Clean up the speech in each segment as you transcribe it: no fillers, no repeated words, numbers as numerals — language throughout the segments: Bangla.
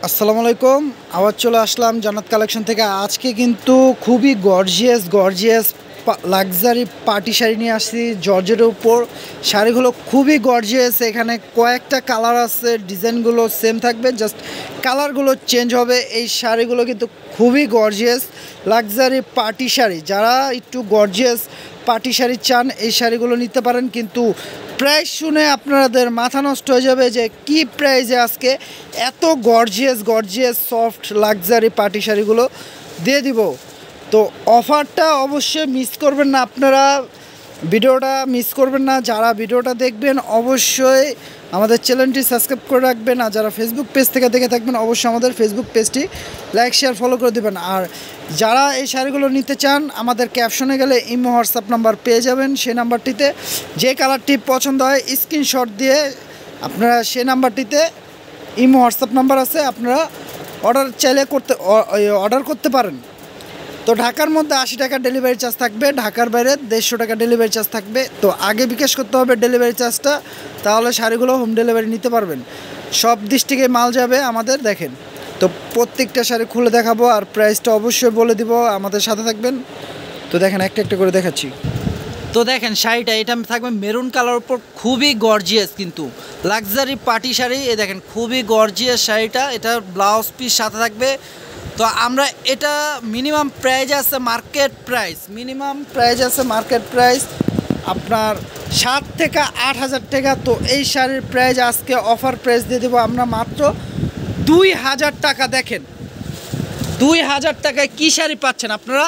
আসসালামু আলাইকুম। আবার চলে আসলাম জান্নাত কালেকশন থেকে। আজকে কিন্তু খুবই গর্জিয়াস লাক্সারি পার্টি শাড়ি নিয়ে আসছি জর্জের উপর। শাড়িগুলো খুবই গর্জিয়াস। এখানে কয়েকটা কালার আছে, ডিজাইনগুলো সেম থাকবে, জাস্ট কালারগুলো চেঞ্জ হবে। এই শাড়িগুলো কিন্তু খুবই গর্জিয়াস লাক্সারি পার্টি শাড়ি। যারা একটু গর্জিয়াস পার্টি শাড়ি চান এই শাড়িগুলো নিতে পারেন। কিন্তু প্রাইস শুনে আপনাদের মাথা নষ্ট হয়ে যাবে যে কি প্রাইসে আজকে এত গর্জিয়াস সফট লাক্সারি পার্টি শাড়িগুলো দিয়ে দিব। তো অফারটা অবশ্যই মিস করবেন না, আপনারা ভিডিওটা মিস করবেন না। যারা ভিডিওটা দেখবেন অবশ্যই আমাদের চ্যানেলটি সাবস্ক্রাইব করে রাখবেন, আর যারা ফেসবুক পেজ থেকে দেখে থাকবেন অবশ্যই আমাদের ফেসবুক পেজটি লাইক শেয়ার ফলো করে দেবেন। আর যারা এই শাড়িগুলো নিতে চান আমাদের ক্যাপশনে গেলে ইমো হোয়াটসঅ্যাপ নাম্বার পেয়ে যাবেন। সেই নাম্বারটিতে যে কালারটি পছন্দ হয় স্ক্রিনশট দিয়ে আপনারা সেই নাম্বারটিতে ইমো হোয়াটসঅ্যাপ নাম্বার আছে, আপনারা অর্ডার করতে পারেন। তো ঢাকার মধ্যে 80 টাকা ডেলিভারি চার্জ থাকবে, ঢাকার বাইরে 150 টাকা ডেলিভারি চার্জ থাকবে। তো আগে বিকাশ করতে হবে ডেলিভারি চার্জটা, তাহলে শাড়িগুলো হোম ডেলিভারি নিতে পারবেন। সব ডিস্ট্রিক্টে মাল যাবে আমাদের। দেখেন, তো প্রত্যেকটা শাড়ি খুলে দেখাবো আর প্রাইসটা অবশ্যই বলে দিব, আমাদের সাথে থাকবেন। তো দেখেন একটা একটা করে দেখাচ্ছি। তো দেখেন শাড়িটা, এটা থাকবে মেরুন কালার উপর, খুবই গর্জিয়াস কিন্তু লাক্সারি পার্টি শাড়ি। এ দেখেন খুবই গর্জিয়াস শাড়িটা, এটা ব্লাউজ পিস সাথে থাকবে। তো আমরা এটা মিনিমাম প্রাইস আছে মার্কেট প্রাইস আপনার 7 থেকে 8 হাজার টাকা। তো এই শাড়ির প্রাইস আজকে অফার প্রাইস দিয়ে দেবো আমরা মাত্র 2000 টাকা। দেখেন 2000 টাকায় কী শাড়ি পাচ্ছেন আপনারা,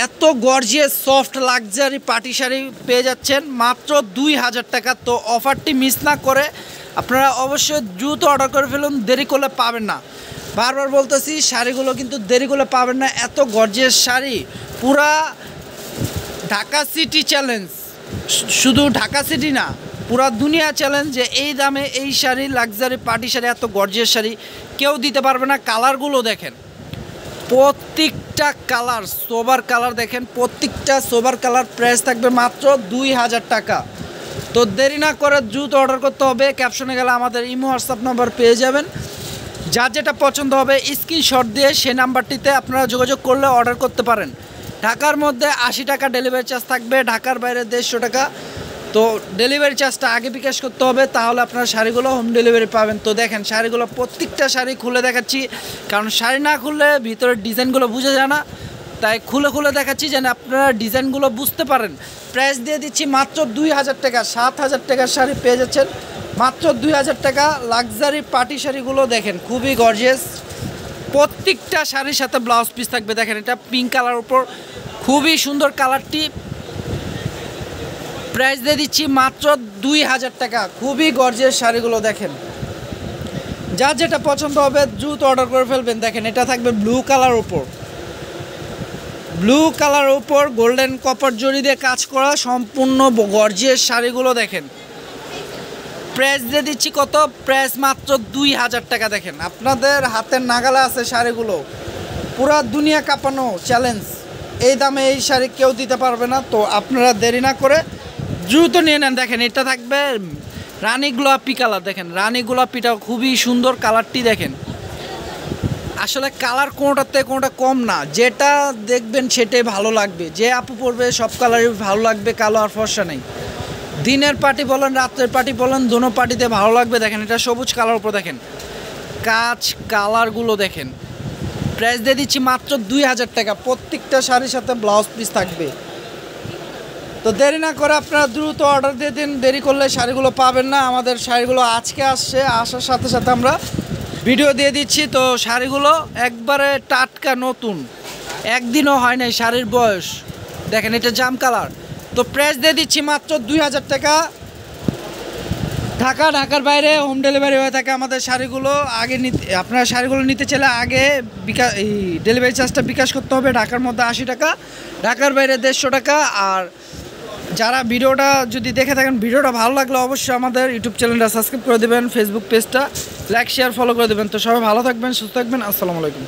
এত gorgeous soft luxury party sari পেয়ে যাচ্ছেন মাত্র 2000 টাকা। তো অফারটি মিস না করে আপনারা অবশ্যই দ্রুত অর্ডার করে ফেলুন, দেরি করলে পাবেন না। বারবার বলতেছি শাড়িগুলো কিন্তু দেরি করলে পাবেন না, এত গর্জিয়াস শাড়ি। পুরা ঢাকা সিটি চ্যালেঞ্জ, শুধু ঢাকা সিটি না পুরা দুনিয়া চ্যালেঞ্জ যে এই দামে এই শাড়ি লাক্সারি পার্টি শাড়ি, এত গর্জিয়াস শাড়ি কেউ দিতে পারবে না। কালারগুলো দেখেন, প্রত্যেকটা কালার সোবার কালার দেখেন, প্রত্যেকটা সোবার কালার প্রাইস থাকবে মাত্র 2000 টাকা। তো দেরি না করে দ্রুত অর্ডার করতে হবে। ক্যাপশনে গেলে আমাদের ইমো হোয়াটসঅ্যাপ নাম্বার পেয়ে যাবেন। যার যেটা পছন্দ হবে স্ক্রিনশট দিয়ে সেই নাম্বারটিতে আপনারা যোগাযোগ করলে অর্ডার করতে পারেন। ঢাকার মধ্যে 80 টাকা ডেলিভারি চার্জ থাকবে, ঢাকার বাইরে 150 টাকা। তো ডেলিভারি চার্জটা আগে বিকাশ করতে হবে, তাহলে আপনারা শাড়িগুলো হোম ডেলিভারি পাবেন। তো দেখেন শাড়িগুলো প্রত্যেকটা শাড়ি খুলে দেখাচ্ছি, কারণ শাড়ি না খুললে ভিতরের ডিজাইনগুলো বোঝা যায় না, তাই খুলে দেখাচ্ছি যেন আপনারা ডিজাইনগুলো বুঝতে পারেন। প্রাইস দিয়ে দিচ্ছি মাত্র 2000 টাকা। 7000 টাকার শাড়ি পেয়ে যাচ্ছেন মাত্র 2000 টাকা। লাক্সারি পার্টি শাড়িগুলো দেখেন খুবই গর্জিয়াস, প্রত্যেকটা শাড়ির সাথে ব্লাউজ পিস থাকবে। দেখেন এটা পিঙ্ক কালার উপর, খুবই সুন্দর কালারটি। প্রাইস দিয়ে দিচ্ছি মাত্র 2000 টাকা। খুবই গর্জিয়াস শাড়িগুলো দেখেন, যার যেটা পছন্দ হবে দ্রুত অর্ডার করে ফেলবেন। দেখেন এটা থাকবে ব্লু কালার উপর গোল্ডেন কপার জরি দিয়ে কাজ করা সম্পূর্ণ গর্জিয়াস শাড়িগুলো দেখেন। প্রাইস দিয়ে দিচ্ছি কত, প্রাইস মাত্র 2000 টাকা। দেখেন আপনাদের হাতের নাগালে আছে শাড়িগুলো, পুরা দুনিয়া কাঁপানো চ্যালেঞ্জ। এই দামে এই শাড়ি কেউ দিতে পারবে না। তো আপনারা দেরি না করে দ্রুত নিয়ে নেন। দেখেন এটা থাকবে রানী গোলাপি কালার, দেখেন রানী গোলাপিটা খুবই সুন্দর কালারটি। দেখেন আসলে কালার কোনোটাতে কোনোটা কম না, যেটা দেখবেন সেটাই ভালো লাগবে। যে আপু পরবে সব কালারই ভালো লাগবে, কালো আর ফর্সা নেই। দিনের পার্টি বলেন রাতের পার্টি বলেন, দোনো পার্টিতে ভালো লাগবে। দেখেন এটা সবুজ কালার উপর, দেখেন কাজ কালারগুলো দেখেন। প্রাইস দিয়ে দিচ্ছি মাত্র 2000 টাকা। প্রত্যেকটা শাড়ির সাথে ব্লাউজ পিস থাকবে। তো দেরি না করে আপনারা দ্রুত অর্ডার দিয়ে দিন, দেরি করলে শাড়িগুলো পাবেন না। আমাদের শাড়িগুলো আজকে আসছে, আসার সাথে সাথে আমরা ভিডিও দিয়ে দিচ্ছি। তো শাড়িগুলো একবারে টাটকা নতুন, একদিনও হয় নাই শাড়ির বয়স। দেখেন এটা জাম কালার। তো প্রাইস দিয়ে দিচ্ছি মাত্র 2000 টাকা। ঢাকার বাইরে হোম ডেলিভারি হয়ে থাকে আমাদের শাড়িগুলো। আগে আপনারা শাড়িগুলো নিতে চাইলে আগে এই ডেলিভারি চার্জটা বিকাশ করতে হবে। ঢাকার মধ্যে 80 টাকা, ঢাকার বাইরে 150 টাকা। আর যারা ভিডিওটা যদি দেখে থাকেন, ভিডিওটা ভালো লাগলে অবশ্যই আমাদের ইউটিউব চ্যানেলটা সাবস্ক্রাইব করে দেবেন, ফেসবুক পেজটা লাইক শেয়ার ফলো করে দেবেন। তো সবাই ভালো থাকবেন, সুস্থ থাকবেন। আসসালামু আলাইকুম।